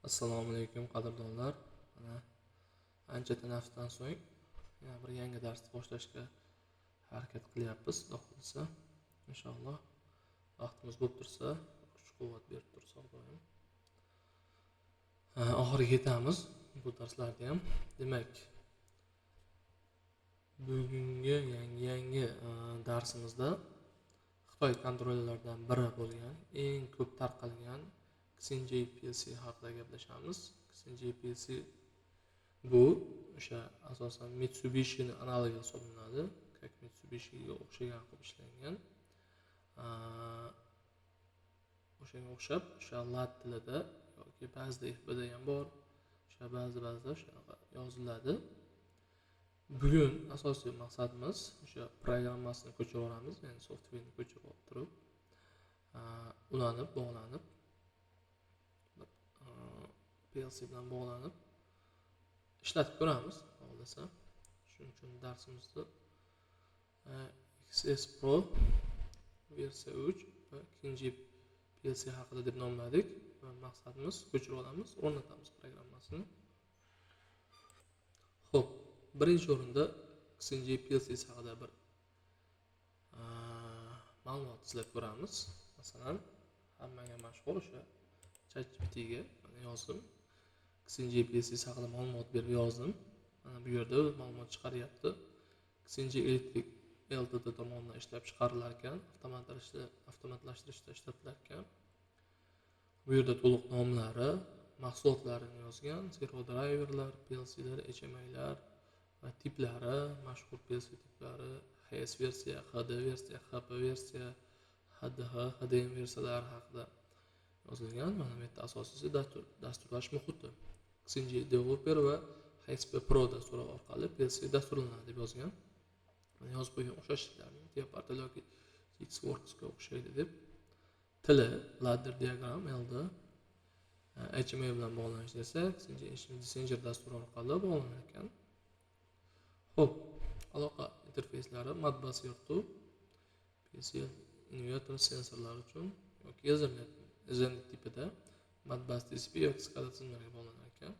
Assalomu alaykum qadrdonlar. Mana ancha tanaffusdan so'ng yana bir yangi darsni boshlashga harakat qilyapmiz. Xudo xolisa, inshaalloh vaqtimiz bo'lib tursa, kuch-quvvat berib tursa, doim oxiriga yetamiz bu darslarda ham. Demak, bugungi yangi darsimizda Xitoy kontrolleridan biri bo'lgan, eng ko'p tarqalgan Xinjiang PLC haqida gaplashamiz. Xinjiang PLC bu o'sha asosan Mitsubishi'ni analogi hisoblanadi. Как Mitsubishi'ga o'xshagan qilib ishlangan. O'shanga o'xshab, o'sha lat tilida yoki ba'zida FB'da ham bor, o'sha ba'zida shunaqa yoziladi. Bugun asosiy maqsadimiz o'sha programmasini ko'chirib olamiz, ya'ni softverni ko'chirib olib turib, ulanib, bog'lanib, PLC bilan bog'lanib ishlatib ko'ramiz, xohlasa. Shuning uchun darsimizni XS Pro versiya 3 va Xinjiang PLC haqida deb nomladik va maqsadimiz ko'chirib olamiz, o'rnatamiz programmasini. Xo'p, birinchi o'rinda Xinjiang PLC haqida bir ma'lumot izlab ko'ramiz. Masalan, hammaga mashhur o'sha ChatGPTga yozdim. Xinjiang PLC haqida ma'lumot berib yozdim. Mana bu yerda ma'lumot chiqaryapti. Xinjiang Electric Ltd tomonidan ishlab chiqarilar ekan, avtomatlashtirishda ishlatilar ekan. Bu yerda to'liq nomlari, mahsulotlarini yozgan, zero driverlar, PLClar, HMIlar va tiplari, mashhur PLC tiplari, HS versiya, HD versiya, HP versiya, HDH, HDM versiyalari haqida yozilgan. Mana bu yerda asosiysi dasturlash muhiti. Xinjiang Developer va HP Pro dasturi orqali PLC dasturlanadi deb yozgan. Yozib qo'ygan o'xshashliklarni Departel yoki Xworksga o'xshaydi deb. Tili ladder diagram LD, HMI bilan bog'lanish desa, Messenger dasturi orqali bog'lanar ekan. Xo'p, aloqa interfeyslari Modbus yurtu, PC inverter sensorlar uchun yoki Ethernet tipida Modbus TCP yoki SCADA tizimlariga bog'lanar ekan.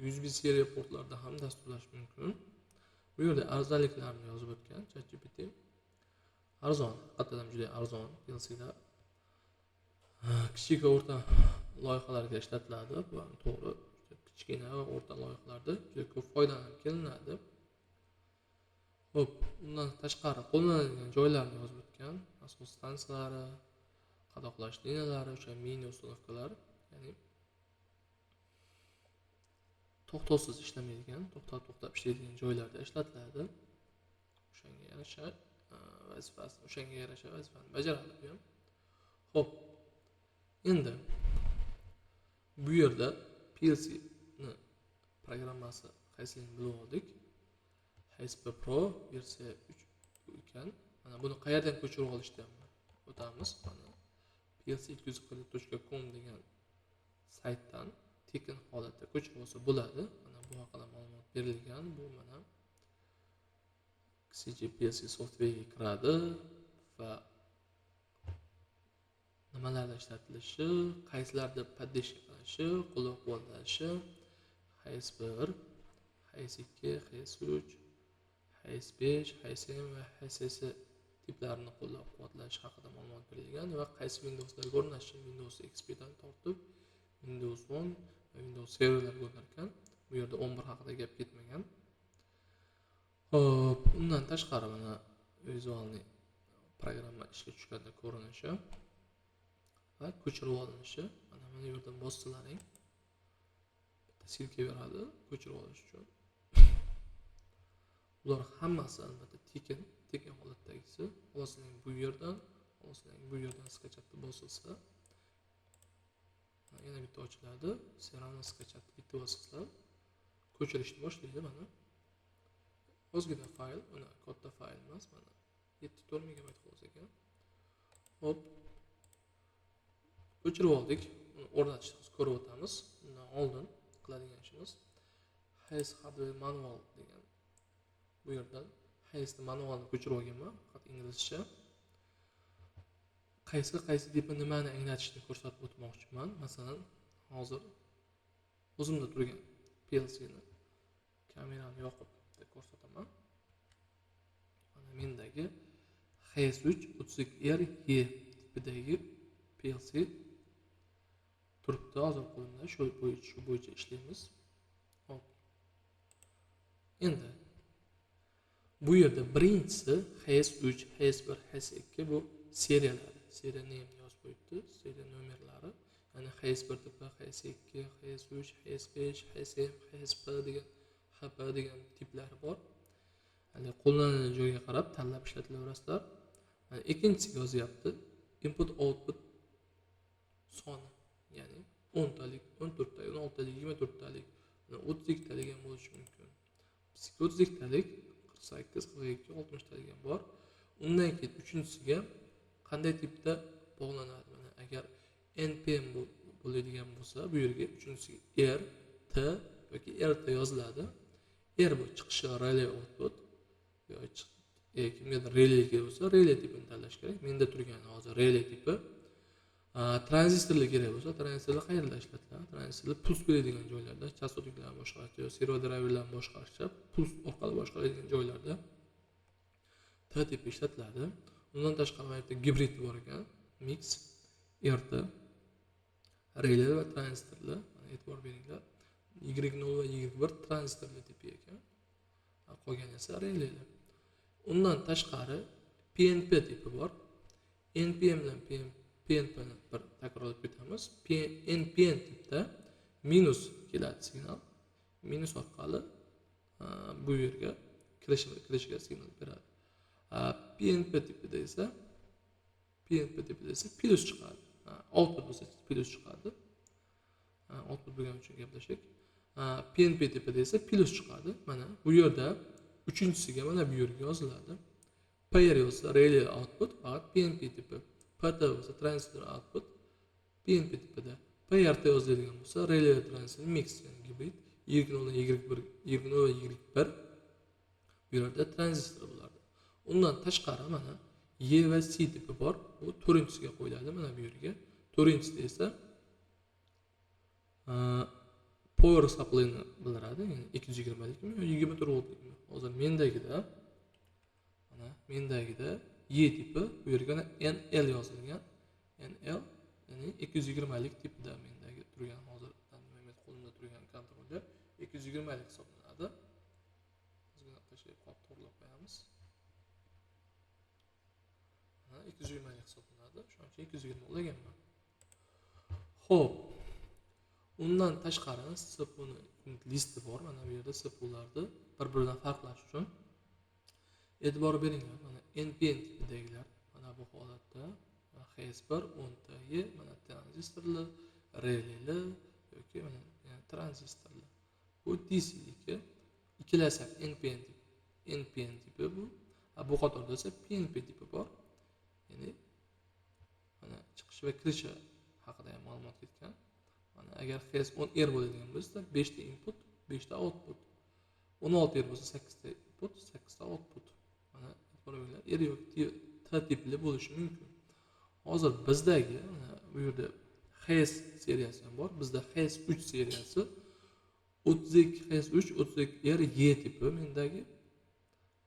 USB seriya portlarida ham dasturlash mumkin. Bu yerda arzonliklarni yozib o'tgan ChatGPT. Arzon, haqiqatan juda arzon PLClar. Kichik va o'rta loyihalarga ishlatiladi. Bu ham to'g'ri. Kichkina va o'rta loyihalarda juda ko'p foydalanib kelinadi. Xo'p, undan tashqari qo'llaniladigan joylarni yozib o'tgan. Asos stansiyalari, qadoqlash liniyalari, o'sha mini uстановkalar, ya'ni to'xtovsiz ishlamaydigan, to'xtab ishlaydigan joylarda ishlatiladi. O'shanga yarasha vazifani bajaradi bu ham. Xo'p, endi bu yerda PLC ni programmasi qaysiligini bilib oldik. HP Pro versiya 3 ekan. Mana buni qayerdan ko'chirib olishni o'tamiz. Mana plc240.com degan saytdan tekin holatda ko'chirib olsa bo'ladi. Mana bu haqida ma'lumot berilgan. Bu mana Xinjiang PLC softverga kiradi va nimalarda ishlatilishi, qaysilarda podдержка qilinishi, qo'llab-quvvatlanishi, HS1, HS2, HS3, HS5, HS7 va HS tiplarini qo'llab-quvvatlash haqida ma'lumot berilgan va qaysi Windowslarga o'rnatish, Windows XP dan tortib Windows 10 va Windows serverlarga o'rnatgan. Bu yerda 11 haqida gap ketmagan. Xo'p, undan tashqari mana vizualni programma ishga tushganda ko'rinishi va ko'chirib olinishi. Mana bu yerdan bossalaring bitta silka beradi ko'chirib olish uchun. Ular hammasi albatta tekin holatdagisi. Xohlasangiz bu yerdan skachatni bosilsa, yana bitta ochiladi. Serani skachatni bitta bosizlar, ko'chirishni boshlaydi. Mana ozgina fayl, mana katta fayl emas, mana 7 MB xolos ekan. Hop, ko'chirib oldik. Uni o'rnatishni ko'rib o'tamiz. Undan oldin qiladigan ishimiz HS hardware manual degan. Bu yerdan HS manualni ko'chirib olganman, faqat inglizcha. Qaysi tipi nimani anglatishini ko'rsatib o'tmoqchiman. Masalan, hozir o'zimda turgan PLCni kamerani yoqib ko'rsataman. Mana mendagi HS332RE tipidagi PLC turibdi hozir qo'limda. Shu bo'yicha ishlaymiz. Hop. Endi bu yerda birinchisi HS3, HS1, HS2 bu seriyalar. Seriya name yozib qo'yibdi, seriya nomerlari. Ya'ni HS1 tipi, HS2, HS3, HS5, HSM, HSP degan HP degan tiplari bor. Ya'ni qo'llanilgan joyga qarab tanlab ishlatilaverasizlar. Mana ikkinchisiga yozyapti input output soni. Ya'ni 10 talik, 14 talik, 16 talik, 24 talik, 32 talik ham bo'lishi mumkin. 32 talik, 48, 42, 60 talik ham bor. Undan keyin uchinchisiga qanday tipda bog'lanadi? Mana agar npm bo'ladigan bo'lsa, bu yerga uchinchisiga r, t yoki rt yoziladi. R bu chiqishi relay output yoki kimgadir relay kerak bo'lsa, relay tipini tanlash kerak. Menda turgani hozir relay tipi. Tranzistorlar kerak bo'lsa, tranzistorlar qayerda ishlatiladi? Tranzistorlar puls beradigan joylarda, chastotliklarni boshqarishda, servo driverlarni boshqarishda, puls orqali boshqaradigan joylarda T tipi ishlatiladi. Undan tashqari mana bu yerda gibrid bor ekan, mix, RT, relay va tranzistorlar. Mana e'tibor beringlar. Y0 va Y1 tranzistorlar tipi ekan. Qolgan esa relaylar. Undan tashqari PNP tipi bor. NPM bilan PNP ni bir takrorlab ketamiz. NPN tipda minus keladi signal. Minus orqali bu yerga kirishiga signal beradi. PNP tipida esa plus chiqadi. Output bo'lsa plus chiqadi. Output bo'lgani uchun gaplashik. PNP tipida esa plus chiqadi. Mana bu yerda uchinchisiga mana bu yerga yoziladi. Pair bo'lsa relay output, faqat PNP tipi. PT bo'lsa transistor output PNP tipida. PRT yoziladigan bo'lsa relay transistor mix, ya'ni gibrid. Y0 va Y1 bu yerda transistor bo'ladi. Undan tashqari mana E va C tipi bor. Bu to'rtinchisiga qo'yiladi mana bu yerga. To'rtinchisida esa power supply'ni bildiradi, ya'ni 220 likmi yoki 24 voltlikmi. Hozir mendagida E tipi, bu yerga NL yozilgan. NL ya'ni 220 lik tipida mendagi turgan hozir qo'limda turgan kontroller 220 lik hisoblanadi. Ozgina tashlab qolib to'g'rilab qo'yamiz. 220 lik hisoblanadi. Shuning uchun 220 olaganman. Xo'p. Undan tashqari CPU listi bor. Mana bu yerda CPUlarni bir-biridan farqlash uchun e'tibor beringlar. Mana NPN tipidagilar mana bu holatda HS1, 10tayi, mana tranzistorlar, relaylar yoki mana tranzistorlar. Bu DC'niki ikkilasak NPN tipi bu. Bu qatorda esa PNP tipi bor. Ya'ni mana chiqishi va kirishi haqida ham ma'lumot ketgan. Mana agar HS10R bo'ladigan bo'lsa 5 ta input, 5 ta output. 16R bo'lsa 8 ta input, 8 ta output. Mana e'tiboringlar, R yoki T tipli bo'lishi mumkin. Hozir bizdagi mana bu yerda HS seriyasi ham bor. Bizda HS3 seriyasi 32 HS3 32R E tipi mendagi.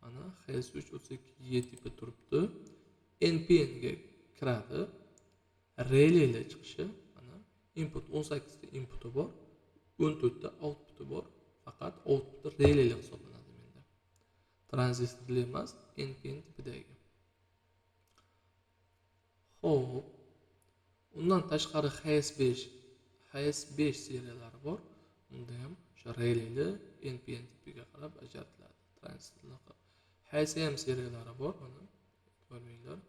Mana HS3 32E tipi turibdi. NPN ga kiradi. Relaylar chiqishi mana input 18 ta inputi bor, 14 ta outputi bor. Faqat output relaylar hisoblanadi menda. Tranzistorlar emas, NPN tipidagi. Xo'p. Undan tashqari HS5 seriyalari bor. Unda ham o'sha relaylar NPN tipiga qarab ajratiladi. Tranzistorlar. HSM seriyalari bor mana. Ko'ringlar.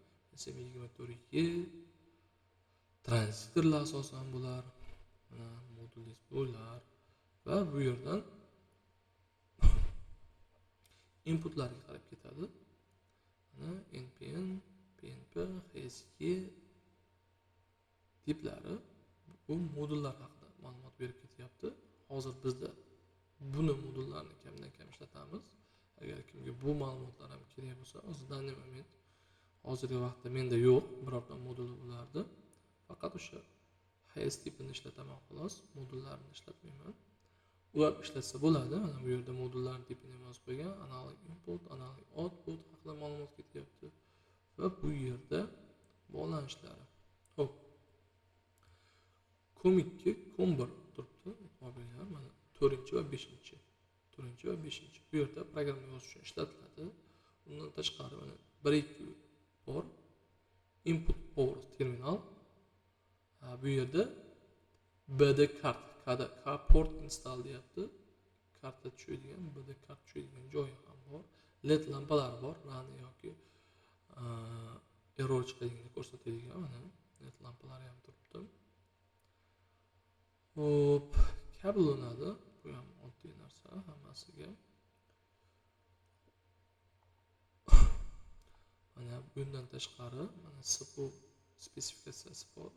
SM24E tranzistorlar asosan bular. Mana modulli bular va bu yerdan inputlarga qarab ketadi. Mana NPN, PNP, HSK tiplari bu modullar haqida ma'lumot berib ketyapti. Hozir bizda buni modullarni kamdan kam ishlatamiz. Agar kimga bu ma'lumotlar ham kerak bo'lsa, o'zidan men hozirgi vaqtda menda yo'q birorta modul bulardi. Faqat o'sha HS tipini ishlataman xolos, modullarni ishlatmayman. ulab ishlatsa bo'ladi. Mana bu yerda modullarning tipini yozib qo'ygan. Analog input, analog output haqida ma'lumot ketyapti va bu yerda bog'lanishlari. Xo'p. COM2, COM1 turibdi. E'tibor beringlar. Mana 4 va 5. 4 va 5. Bu yerda programma yozish uchun ishlatiladi. Undan tashqari mana 1-2 bor. Input power terminal. Bu yerda BD kart, port install deyapti. Karta tushadigan, BD kart tushadigan joyi ham bor. LED lampalar bor, rani yoki error chiqadiganini ko'rsatadigan mana LED lampalari ham turibdi. Hop, kabel o'rnadi. Bu ham oddiy narsa hammasiga. Mana bundan tashqari mana SPO spesifikatsiyasi bor.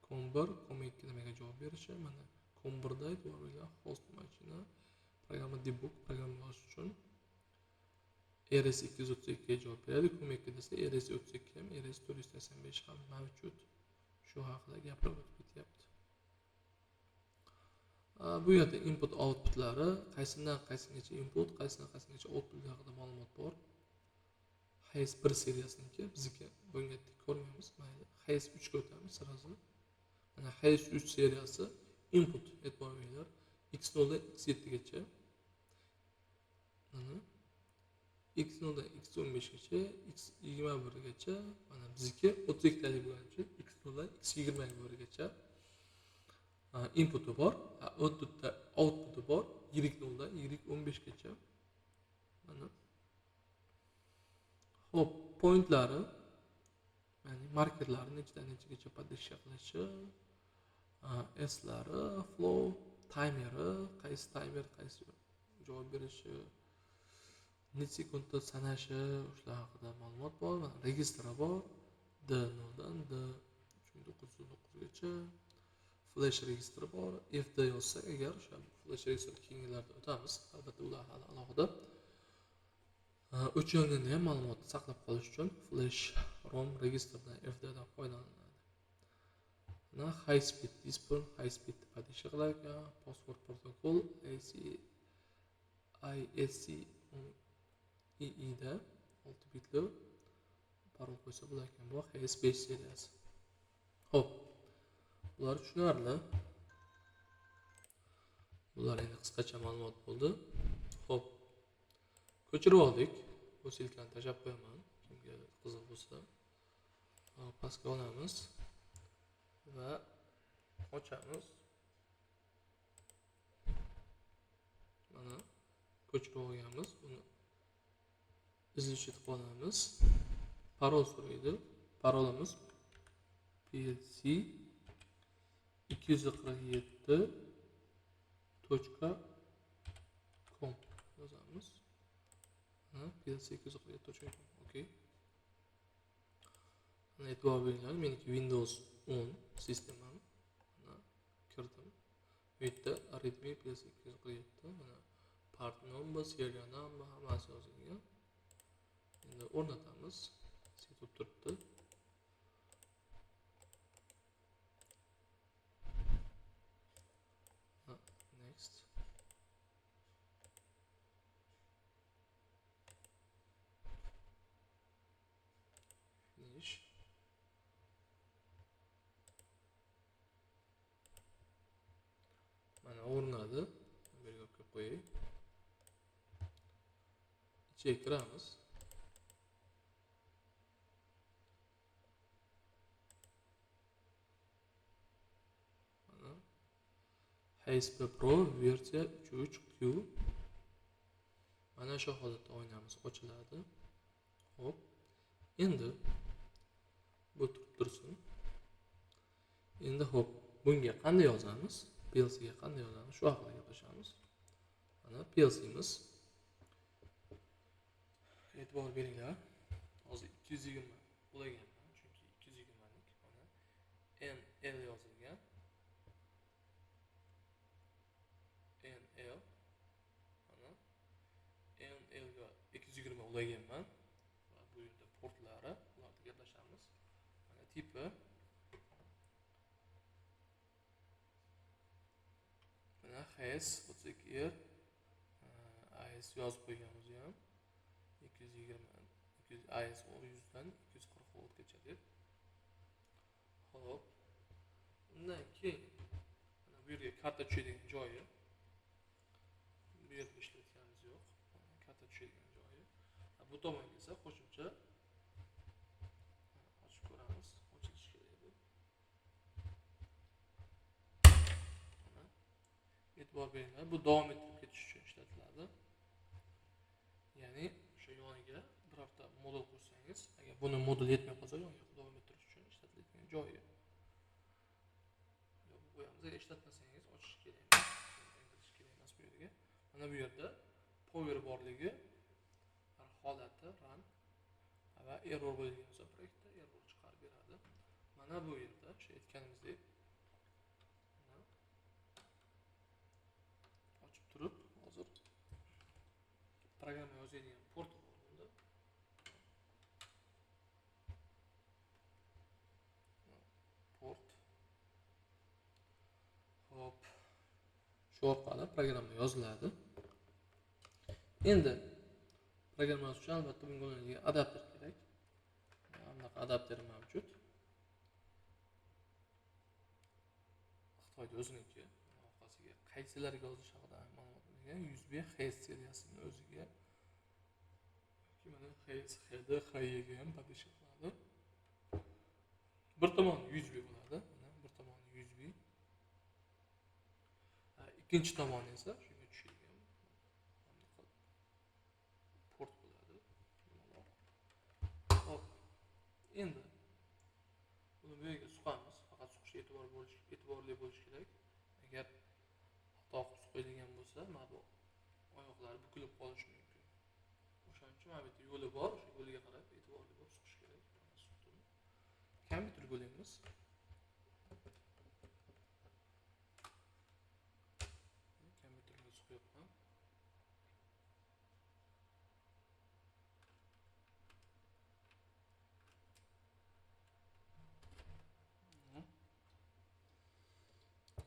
COM1, COM2 nimaga javob berishi, mana COM1 da aytib host mashina, programma debug, programma yozish uchun RS232 ga javob beradi. COM2 desa RS32 ham, RS485 ham mavjud. Shu haqida gapirib o'tib ketyapti. Bu yerda input outputlari, qaysidan qaysigacha input, qaysidan qaysigacha output haqida ma'lumot bor. HS1 seriyasiniki bizga bunga ko'rmaymiz. Mayli, HS3 ga o'tamiz sirazi. Mana HS3 seriyasi input e'tibor beringlar. X0 dan X7 gacha. Mana X0 dan X15 gacha, X21 gacha, mana bizniki 32 talik bo'lgan uchun X0 dan X21 gacha inputi bor. Outputi bor. Y0 dan Y15 gacha. Mana Hop, pointlari, ya'ni markerlarni nechadan-nechaga podeshya qilishi, S-lari, flow, timeri, qaysi timer qaysi javob berishi, necha sekundda sanashi, shular haqida ma'lumot bor. Registri bor. D0 dan D909 gacha. Flash registri bor. FD yozsak agar, o'sha flash registr keyingilarda o'tamiz. Albatta ular hali alohida. O'chirganda ham ma'lumotni saqlab qolish uchun flash rom registrdan FDdan foydalaniladi. Mana high speed display, high speed podeshya qiladi. Password protokol ISC da 6 bitli parol qo'ysa bo'lar ekan. Bu HS5 seriyasi. Xo'p. Bular tushunarli. Bular endi qisqacha ma'lumot bo'ldi. Xo'p. Ko'chirib oldik. Bu silkani tashlab qo'yaman. Kimga qiziq bo'lsa. Pastga olamiz va ochamiz. Mana ko'chirib olganmiz. Buni izlashni qolamiz. Parol so'raydi. Parolimiz plc 247.com yozamiz. plc247.com. Okey. Mana e'tibor beringlar, meniki Windows 10 sistemam. Mana kirdim. Bu yerda Redmi plc247. Mana part number, serial number hammasi yozilgan. Endi o'rnatamiz. Setib turibdi. Next. Finish. Mana o'rnadi. Bu yerga qo'yib qo'yay. Ichiga kiramiz. HP Pro versiya 3.3Q. Mana shu holatda oynamiz ochiladi. Hop. Endi bu turib tursin. Endi hop, bunga qanday yozamiz? PLC ga qanday yozamiz? Shu haqida gaplashamiz. Mana PLC'miz. E'tibor beringlar. Hozir 220 ulaganman, chunki 220 lik mana NL yozilgan. NL mana NL ga 220 ulaganman va bu yerda portlari, ularni gaplashamiz. Mana tipi mana AHS 32R AS yozib qo'yganmiz ham 220 AS 100 dan 240 voltgacha deb. Xo'p, undan keyin mana bu yerga karta tushadigan joyi, bu yerda ishlatganimiz yo'q. Karta tushadigan joyi. Bu tomonga esa qo'shimcha ochib ko'ramiz. Ochilishi kerak bu. E'tibor beringlar, bu davom ettirib ketish uchun ishlatiladi. Ya'ni o'sha yoniga birorta modul qo'shsangiz, agar buni modul yetmay qolsa, yoniga davom ettirish uchun ishlatiladigan joyi. Bu yerda ishlatmasangiz ochish kerak emas, emas bu yerga. Mana bu yerda power borligi, holati run va error bo'lgan bo'lsa, proyektda error chiqarib beradi. Mana bu yerda o'sha aytganimizdek ochib turib, hozir programma yozadigan port bor bunda. Port. Hop. Shu orqali programma yoziladi. Endi programma yozish uchun albatta bunga o'rnatilgan adapter kerak. Bunaqa adapter mavjud. Xitoyda o'ziniki. Orqasiga qaysilarga yozish haqida ma'lumot bergan. USB HS seriyasining o'ziga mana HS, HD, HE ga ham podpishka qiladi. Bir tomoni USB bo'ladi. Mana bir tomoni USB. Ikkinchi tomoni esa shunga tushadigan port bo'ladi. Hop. Endi buni bu yerga suqamiz. Faqat suqishga e'tiborli bo'lish kerak. Agar xato qilib qo'yilgan bo'lsa, mana bu oyoqlari bukilib qolishi mumkin. O'shaning uchun mana bu yerda yo'li bor, o'sha yo'liga qarab e'tiborli bo'lib suqish kerak. Kompyuter bo'lamiz. Kompyuterga suqyapman.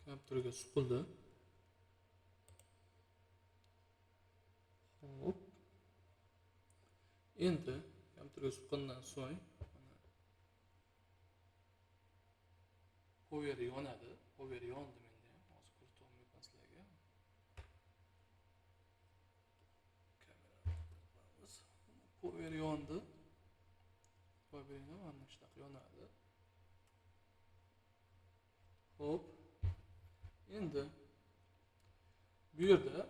Kompyuterga suqildi. Hop. Endi kompyuterga suqqandan so'ng power yonadi. Power yondi menda ham. Hozir ko'rsatib olmayman sizlarga. Kameramiz. Power yondi. Power mana shunaqa yonadi. Hop. Endi bu yerda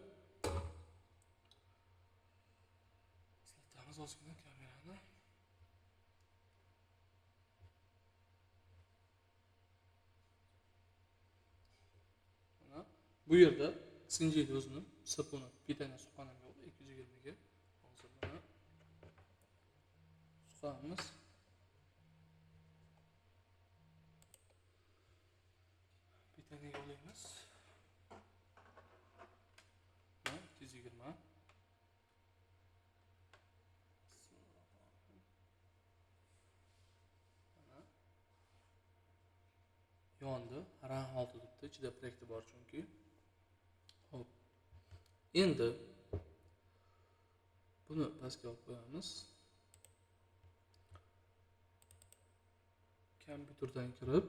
eslatamiz ozgina kamerani. Mana bu yerda sinjiydi o'zini sapuni pitani suqqanim yo'q 220 ga. Hozir mana suqamiz. Pitani yo'laymiz. 220. Yondi, rang holda turibdi, ichida proyekti bor chunki. Hop. Endi buni pastga olib qo'yamiz. Kompyuterdan kirib,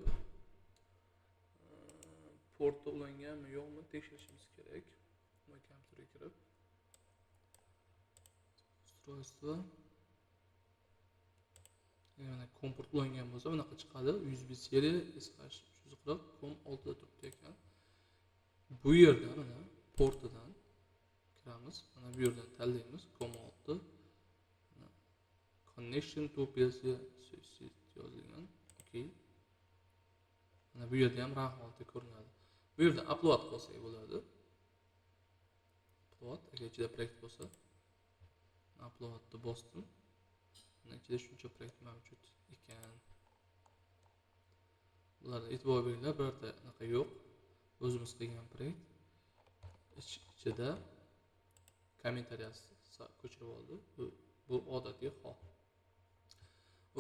portga ulanganmi yo'qmi tekshirishimiz kerak. Buni kompyuterga kirib, ustroyство. Yana komport ulangan bo'lsa, bunaqa chiqadi. USB seriya /340.com6 da turibdi ekan. Bu yerda mana portidan kiramiz. Mana bu yerdan tanlaymiz COM6. Connection to PC yozilgan. Okay. Mana bu yerda ham rang holda ko'rinadi. Bu yerda upload qilsak bo'ladi. Upload agar ichida proyekt bo'lsa, uploadni bosdim. Mana ichida shuncha proyekt mavjud ekan. Bularga e'tibor beringlar, birorta anaqa yo'q. O'zimiz qilgan proyekt. Ichida kommentariyasi ko'chirib oldi. Bu odatiy hol.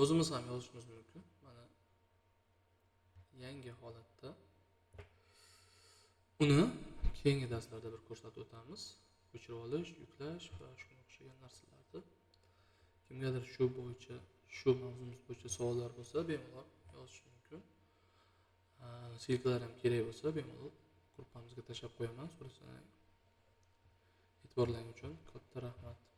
O'zimiz ham yozishimiz mumkin. Mana yangi holatda uni keyingi darslarda bir ko'rsatib o'tamiz. O'chirib olish, yuklash va shunga o'xshagan narsalarni. Kimgadir shu mavzumiz bo'yicha savollar bo'lsa, bemalol yozish mumkin. Silkalar ham kerak bo'lsa, bemalol gruppamizga tashlab qo'yaman. E'tiborlaring uchun katta rahmat.